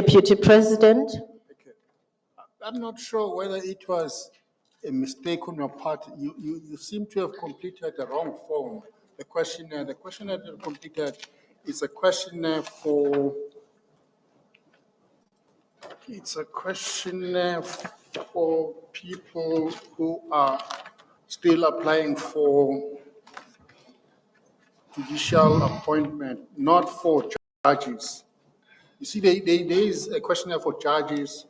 Deputy President. Okay. I'm not sure whether it was a mistake on your part. You seem to have completed the wrong form. The questionnaire that you completed is a questionnaire for. It's a questionnaire for people who are still applying for judicial appointment, not for judges. You see, there is a questionnaire for judges.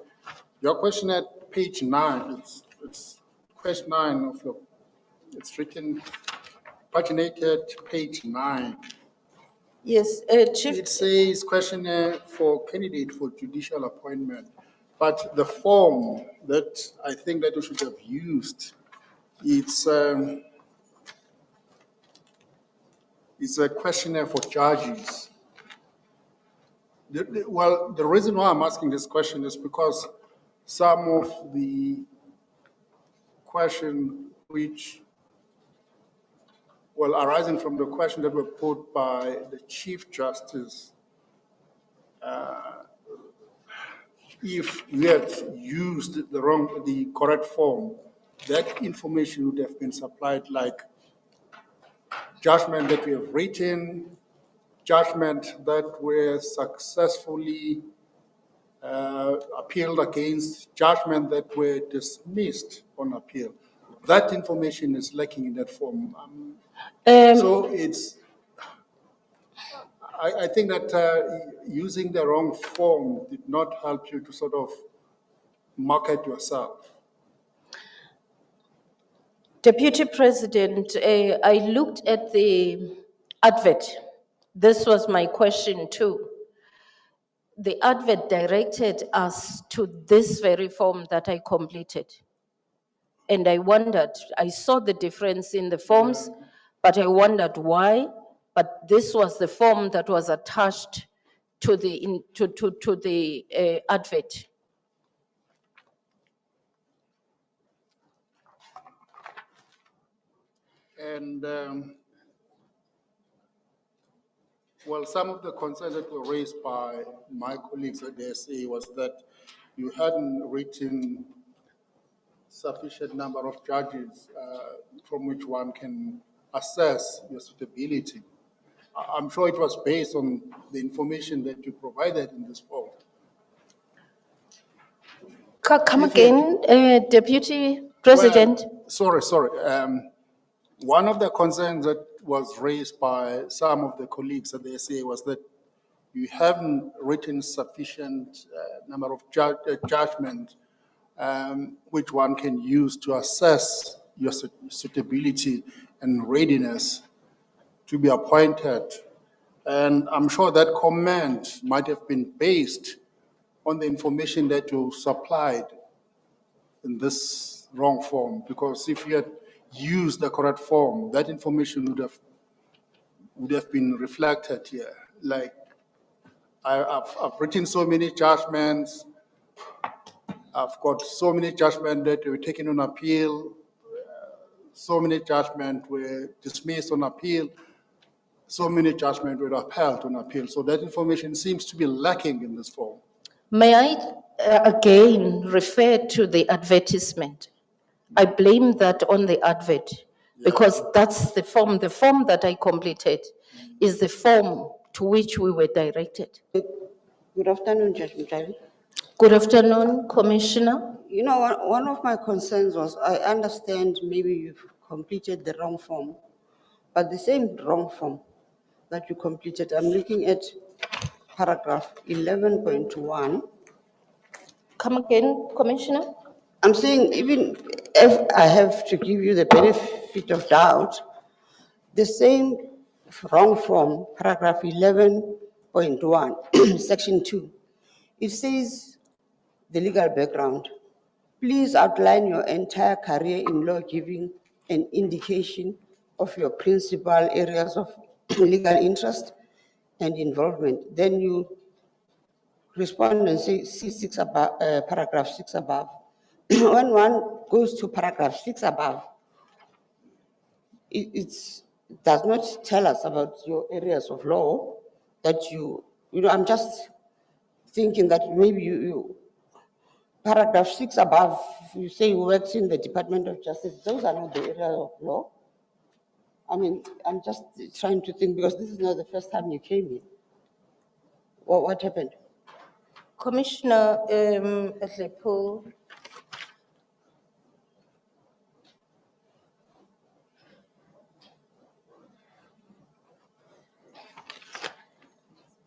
Your questionnaire, page 9, it's question 9 of your, it's written, paginated, page 9. Yes, Chief. It says questionnaire for candidate for judicial appointment, but the form that I think that you should have used, it's a questionnaire for judges. Well, the reason why I'm asking this question is because some of the questions which, well, arising from the question that were put by the Chief Justice, if we had used the correct form, that information would have been supplied, like judgment that we have written, judgment that were successfully appealed against, judgment that were dismissed on appeal. That information is lacking in that form. So it's, I think that using the wrong form did not help you to sort of market yourself. Deputy President, I looked at the advert. This was my question too. The advert directed us to this very form that I completed. And I wondered, I saw the difference in the forms, but I wondered why. But this was the form that was attached to the advert. And well, some of the concerns that were raised by my colleagues at the SA was that you hadn't written sufficient number of judges from which one can assess your suitability. I'm sure it was based on the information that you provided in this form. Come again, Deputy President. Well, sorry. One of the concerns that was raised by some of the colleagues at the SA was that you haven't written sufficient number of judgment which one can use to assess your suitability and readiness to be appointed. And I'm sure that comment might have been based on the information that you supplied in this wrong form, because if you had used the correct form, that information would have been reflected here. Like, I've written so many judgments, I've got so many judgments that were taken on appeal, so many judgments were dismissed on appeal, so many judgments were upheld on appeal. So that information seems to be lacking in this form. May I again refer to the advertisement? I blame that on the advert because that's the form. The form that I completed is the form to which we were directed. Good afternoon, Judge Mutali. Good afternoon, Commissioner. You know, one of my concerns was I understand maybe you've completed the wrong form, but the same wrong form that you completed, I'm looking at paragraph 11.1. Come again, Commissioner. I'm saying even if I have to give you the benefit of doubt, the same wrong form, paragraph 11.1, section 2, it says the legal background. Please outline your entire career in law, giving an indication of your principal areas of legal interest and involvement. Then you respond and say C6 above, paragraph 6 above. When one goes to paragraph 6 above, it does not tell us about your areas of law that you know, I'm just thinking that maybe paragraph 6 above, you say you works in the Department of Justice. Those are not the area of law. I mean, I'm just trying to think, because this is not the first time you came in. What happened? Commissioner Lepo,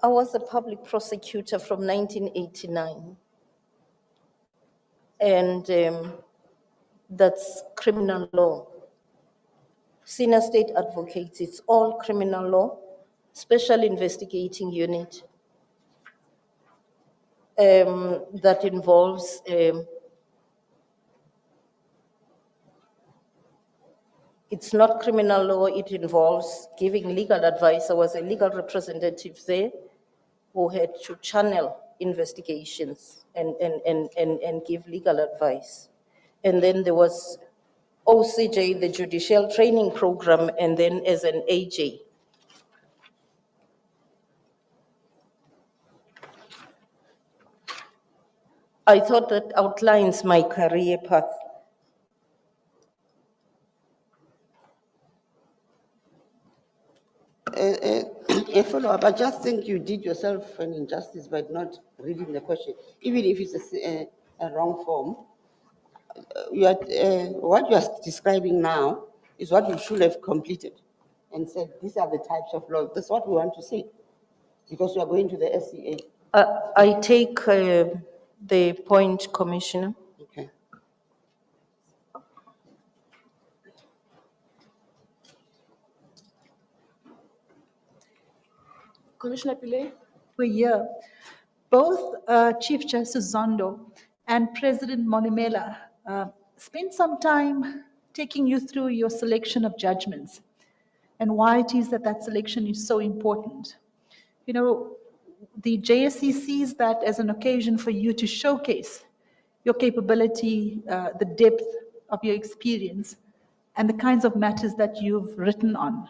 I was a public prosecutor from 1989. And that's criminal law. Senior state advocates, it's all criminal law, special investigating unit that involves it's not criminal law, it involves giving legal advice. I was a legal representative there who had to channel investigations and give legal advice. And then there was OCJ, the Judicial Training Program, and then as an AJ. I thought that outlines my career path. A follow-up, I just think you did yourself an injustice by not reading the question, even if it's a wrong form. What you are describing now is what you should have completed and said, these are the types of laws. That's what we want to say, because you are going to the SCA. I take the point, Commissioner. Okay. Commissioner Pillay? We're here. Both Chief Justice Zondo and President Monimela spent some time taking you through your selection of judgments and why it is that that selection is so important. You know, the JSC sees that as an occasion for you to showcase your capability, the depth of your experience, and the kinds of matters that you've written on.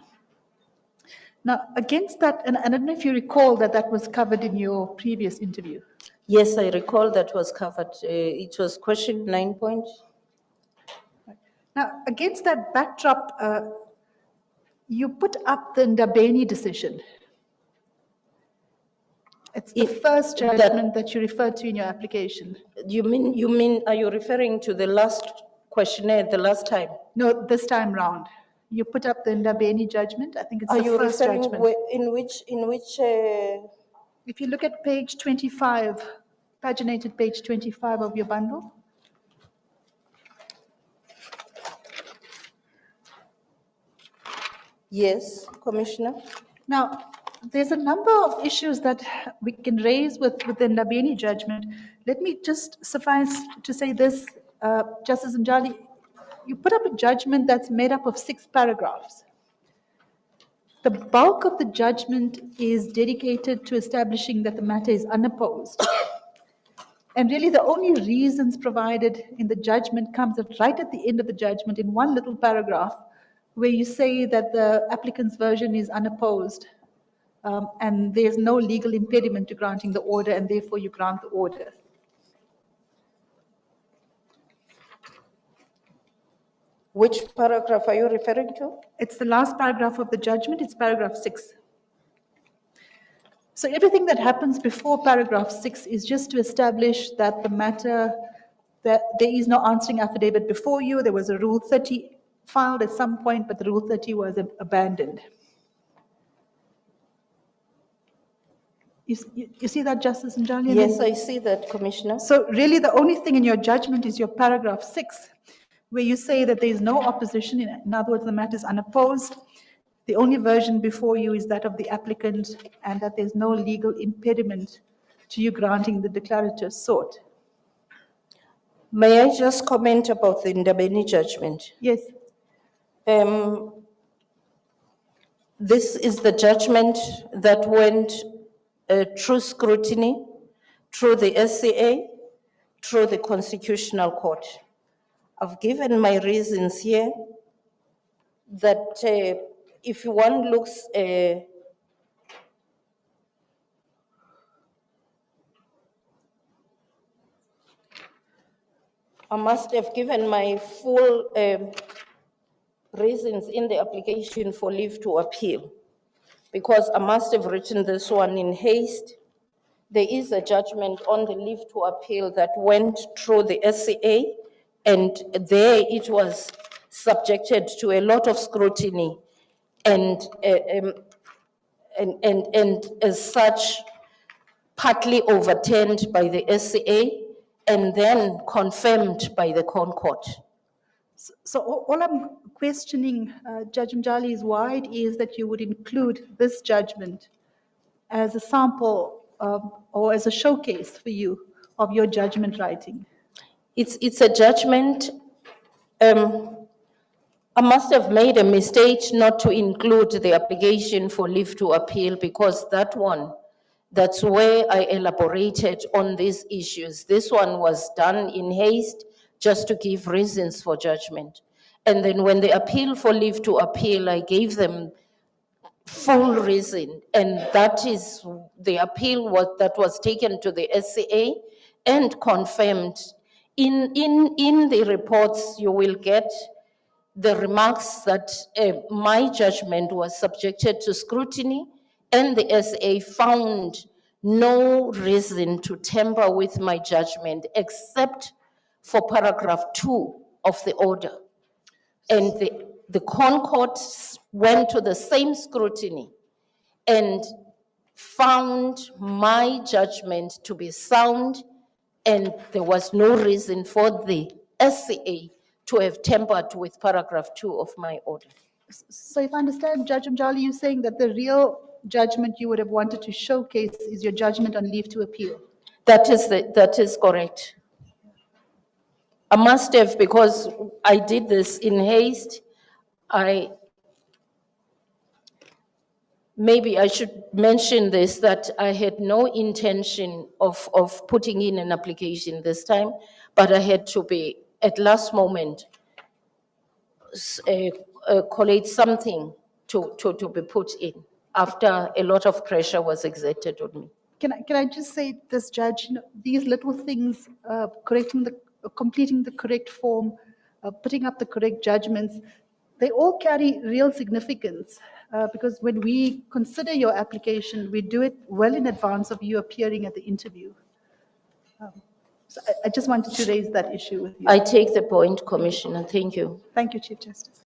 Now, against that, and I don't know if you recall that that was covered in your previous interview. Yes, I recall that was covered. It was question 9 point. Now, against that backdrop, you put up the Ndabeni decision. It's the first judgment that you referred to in your application. You mean, are you referring to the last questionnaire, the last time? No, this time round. You put up the Ndabeni judgment. I think it's Are the you first referring judgment. in which If you look at page 25, paginated page 25 of your bundle. yes, Commissioner? Now, there's a number of issues that we can raise with the Ndabeni judgment. Let me just suffice to say this, Justice Njali, you put up a judgment that's made up of 6 paragraphs. The bulk of the judgment is dedicated to establishing that the matter is unopposed. And really the only reasons provided in the judgment comes right at the end of the judgment in one little paragraph where you say that the applicant's version is unopposed and there's no legal impediment to granting the order and therefore you grant the order. Which paragraph are you referring to? It's the last paragraph of the judgment, it's paragraph 6. So everything that happens before paragraph 6 is just to establish that the matter, that there is no answering affidavit before you. There was a Rule 30 filed at some point, but the Rule 30 was abandoned. You see that, Justice Njali? Yes, I see that, Commissioner. So really the only thing in your judgment is your paragraph 6, where you say that there is no opposition. In other words, the matter is unopposed. The only version before you is that of the applicant and that there's no legal impediment to you granting the declarative sought. May I just comment about the Ndabeni judgment? Yes. This is the judgment that went through scrutiny, through the SCA, through the Constitutional Court. I've given my reasons here that if one looks I must have given my full reasons in the application for leave to appeal, because I must have written this one in haste. There is a judgment on the leave to appeal that went through the SCA, and there it was subjected to a lot of scrutiny, and as such, partly overturned by the SCA and then confirmed by the ConCourt. So all I'm questioning, Judge Mjali, is why it is that you would include this judgment as a sample or as a showcase for you of your judgment writing. It's a judgment. I must have made a mistake not to include the application for leave to appeal, because that one, that's where I elaborated on these issues. This one was done in haste just to give reasons for judgment. And then when they appeal for leave to appeal, I gave them full reason. And that is the appeal that was taken to the SCA and confirmed. In the reports, you will get the remarks that my judgment was subjected to scrutiny, and the SA found no reason to tamper with my judgment except for paragraph 2 of the order. And the ConCourt went to the same scrutiny and found my judgment to be sound, and there was no reason for the SCA to have tampered with paragraph 2 of my order. So if I understand, Judge Mjali, you're saying that the real judgment you would have wanted to showcase is your judgment on leave to appeal. That is correct. I must have, because I did this in haste. Maybe I should mention this, that I had no intention of putting in an application this time, but I had to be, at last moment, collate something to be put in after a lot of pressure was exerted on me. Can I just say this, Judge, these little things, completing the correct form, putting up the correct judgments, they all carry real significance, because when we consider your application, we do it well in advance of you appearing at the interview. So I just wanted to raise that issue with you. I take the point, Commissioner. Thank you. Thank you, Chief Justice.